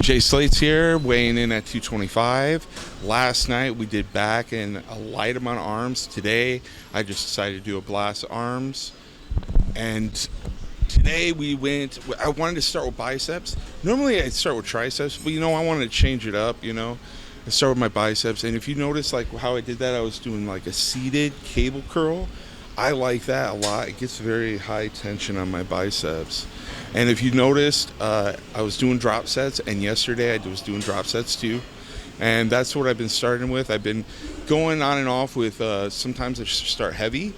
Jay Slates here, weighing in at 225. Last night we did back and a light amount of arms. Today I just decided to do a blast of arms. And today I wanted to start with biceps. Normally I'd start with triceps, but I wanted to change it up, I start with my biceps. And if you notice like how I did that, I was doing like a seated cable curl. I like that a lot. It gets very high tension on my biceps. And if you noticed, I was doing drop sets, and yesterday I was doing drop sets too. And that's what I've been starting with. I've been going on and off with, sometimes I start heavy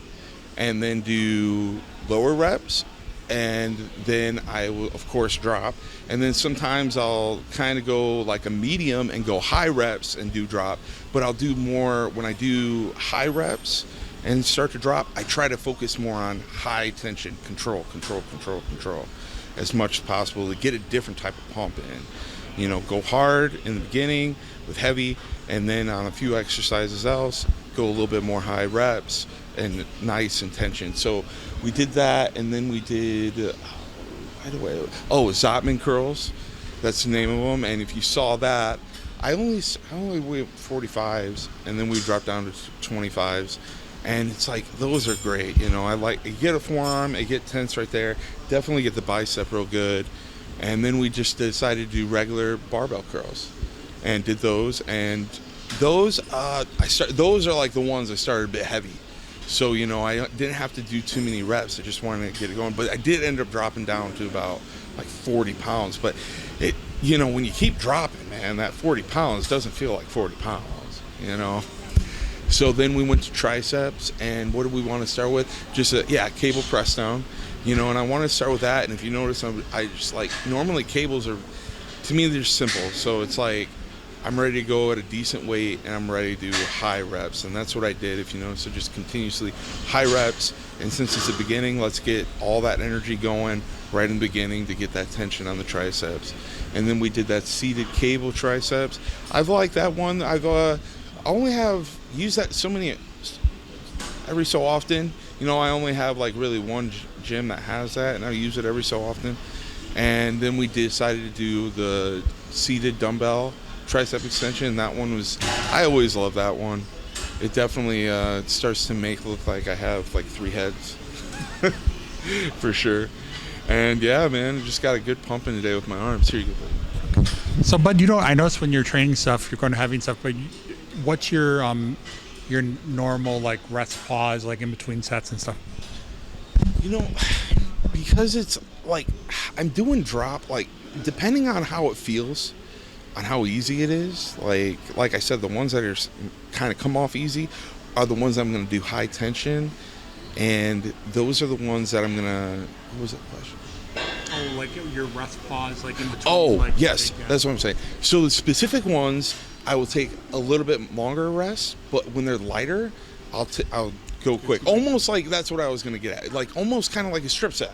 and then do lower reps, and then I will, of course, drop. And then sometimes I'll kind of go like a medium and go high reps and do drop. But I'll do more when I do high reps and start to drop. I try to focus more on high tension, control as much as possible to get a different type of pump in. Go hard in the beginning with heavy, and then on a few exercises else, go a little bit more high reps and nice intention. So we did that, and then we did, Zotman Curls. That's the name of them. And if you saw that, I only weighed 45s, and then we dropped down to 25s. And it's like, those are great, I get a forearm, I get tense right there, definitely get the bicep real good. And then we just decided to do regular barbell curls and did those. And those are like the ones I started a bit heavy. So, I didn't have to do too many reps, I just wanted to get it going. But I did end up dropping down to about like 40 pounds. But it, when you keep dropping, man, that 40 pounds doesn't feel like 40 pounds, So then we went to triceps, and what do we want to start with? Just a cable press down, and I want to start with that. And if you notice, I just like, normally cables are, to me, they're simple. So it's like, I'm ready to go at a decent weight, and I'm ready to do high reps. And that's what I did, if you notice. So just continuously high reps. And since it's the beginning, let's get all that energy going right in the beginning to get that tension on the triceps. And then we did that seated cable triceps. I've liked that one. I only have used that every so often. I only have like really one gym that has that, and I use it every so often. And then we decided to do the seated dumbbell tricep extension. That one I always love that one. It definitely starts to make it look like I have like 3 heads for sure. And yeah, man, just got a good pump in today with my arms. Here you go. So, Bud, I notice when you're training stuff, you're going to heavy and stuff, but what's your normal like rest pause like in between sets and stuff? Because it's like I'm doing drop, like depending on how it feels, on how easy it is. Like I said, the ones that are kind of come off easy are the ones I'm going to do high tension, and those are the ones that I'm gonna. What was that question? Oh, like your rest pause, like in between. Oh, like, yes, that's what I'm saying. So the specific ones, I will take a little bit longer rest, but when they're lighter, I'll go quick. Almost like that's what I was gonna get at. Like almost kind of like a strip set.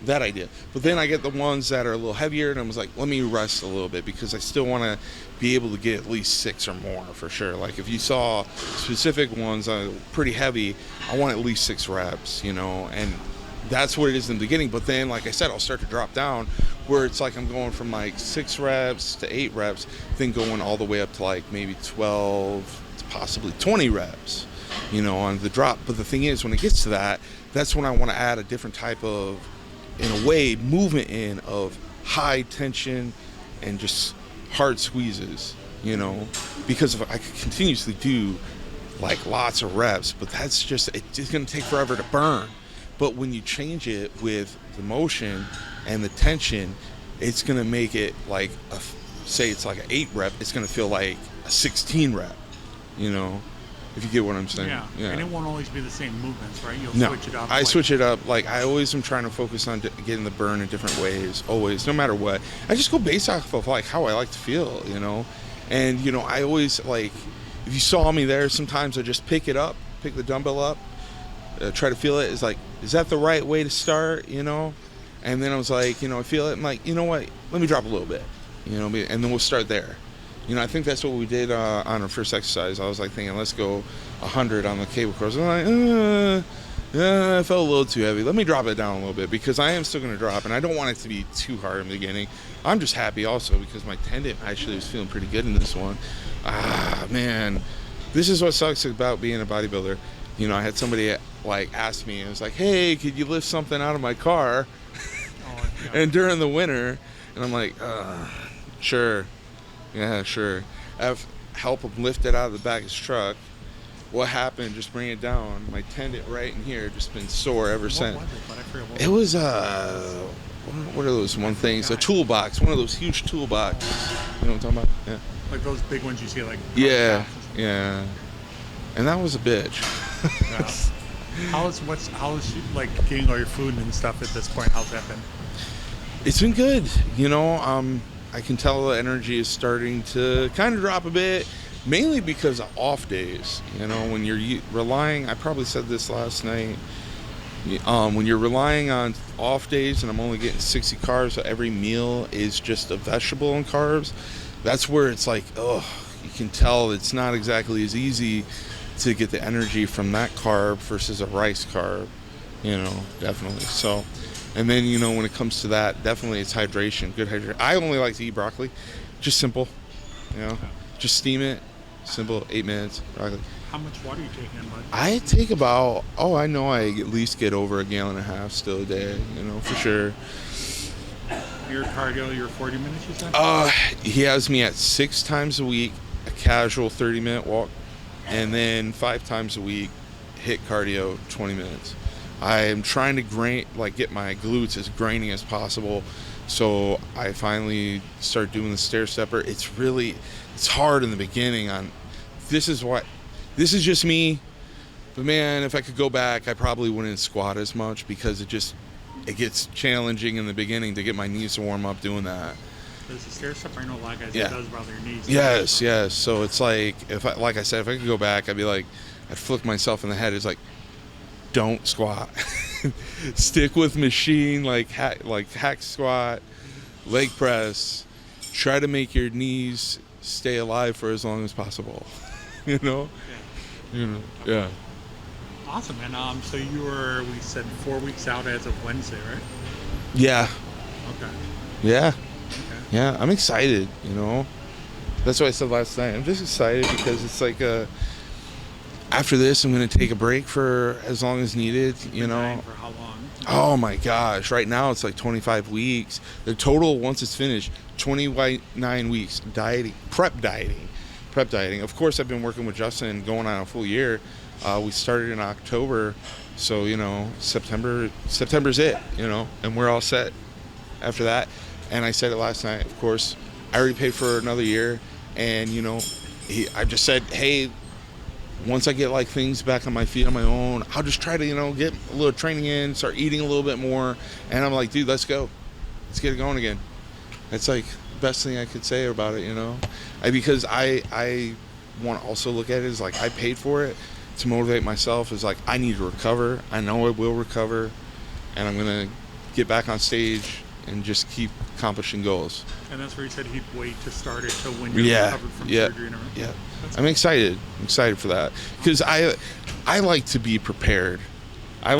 That idea. But then I get the ones that are a little heavier, and I was like, let me rest a little bit because I still want to be able to get at least 6 or more for sure. Like if you saw specific ones pretty heavy, I want at least 6 reps, and that's what it is in the beginning. But then, like I said, I'll start to drop down where it's like I'm going from like 6 reps to 8 reps, then going all the way up to like maybe 12 to possibly 20 reps, on the drop. But the thing is, when it gets to that, that's when I want to add a different type of, in a way, movement in of high tension and just hard squeezes, because if I could continuously do like lots of reps, but it's going to take forever to burn. But when you change it with the motion and the tension, it's going to make it like, say it's like an 8 rep, it's going to feel like a 16 rep, if you get what I'm saying. Yeah. And it won't always be the same movements, right? You'll switch it up. I switch it up. Like I always am trying to focus on getting the burn in different ways, always, no matter what. I just go based off of like how I like to feel, And, I always like, if you saw me there, sometimes I just pick the dumbbell up, try to feel it. It's like, is that the right way to start, And then I was like, I feel it. I'm like, you know what? Let me drop a little bit, and then we'll start there. I think that's what we did on our first exercise. I was like thinking, let's go 100 on the cable curls. I'm like, I felt a little too heavy. Let me drop it down a little bit because I am still going to drop, and I don't want it to be too hard in the beginning. I'm just happy also because my tendon actually was feeling pretty good in this one. Man, this is what sucks about being a bodybuilder. You know, I had somebody like ask me, it was like, hey, could you lift something out of my car? And during the winter, and I'm like, sure. Yeah, sure. I've helped him lift it out of the back of his truck. What happened? Just bring it down. My tendon right in here just been sore ever since. It was what are those things? A toolbox, one of those huge toolbox. You know what I'm talking about? Yeah. Like those big ones you see, like. Yeah, yeah. And that was a bitch. Yeah. How's like getting all your food and stuff at this point? How's that been? It's been good. You know, I can tell the energy is starting to kind of drop a bit. Mainly because of off days, you know, when you're relying, I probably said this last night, when you're relying on off days and I'm only getting 60 carbs, so every meal is just a vegetable and carbs, that's where it's like, you can tell it's not exactly as easy to get the energy from that carb versus a rice carb, you know, definitely. So, and then, you know, when it comes to that, definitely it's hydration, good hydration. I only like to eat broccoli, just simple, you know, just steam it. Simple, 8 minutes. Broccoli. How much water are you taking in, bud? I take about, I know I at least get over 1.5 gallons still a day, you know, for sure. Your cardio, your 40 minutes, you said? He has me at 6 times a week, a casual 30-minute walk, and then 5 times a week, hit cardio, 20 minutes. I am trying to get my glutes as grainy as possible, so I finally start doing the stair stepper. It's hard in the beginning this is just me, but man, if I could go back, I probably wouldn't squat as much because it gets challenging in the beginning to get my knees to warm up doing that. Does the stair stepper, I know a lot of guys, it does bother your knees. Yes. So it's like, like I said, if I could go back, I'd flick myself in the head. It's like, don't squat. Stick with machine, like hack squat, leg press. Try to make your knees stay alive for as long as possible. You know? Yeah. You know, yeah. Awesome, man. So you were, we said 4 weeks out as of Wednesday, right? Yeah. Okay. Yeah. Okay. Yeah, I'm excited, you know? That's what I said last night. I'm just excited because it's like after this, I'm going to take a break for as long as needed, you know? For how long? Oh my gosh. Right now, it's like 25 weeks. The total, once it's finished, 29 weeks dieting, prep dieting. Of course, I've been working with Justin going on a full year. We started in October, so, you know, September's it, you know, and we're all set after that. And I said it last night, of course, I already paid for another year. And, you know, I just said, hey, once I get like things back on my feet on my own, I'll just try to, you know, get a little training in, start eating a little bit more. And I'm like, dude, let's go. Let's get it going again. It's like the best thing I could say about it, you know, because I want to also look at it as like I paid for it to motivate myself. Is like I need to recover. I know I will recover, and I'm gonna get back on stage and just keep accomplishing goals. And that's where you said he'd wait to start it till when you're recovered from surgery and everything. Yeah. I'm excited. I'm excited for that because I like to be prepared. I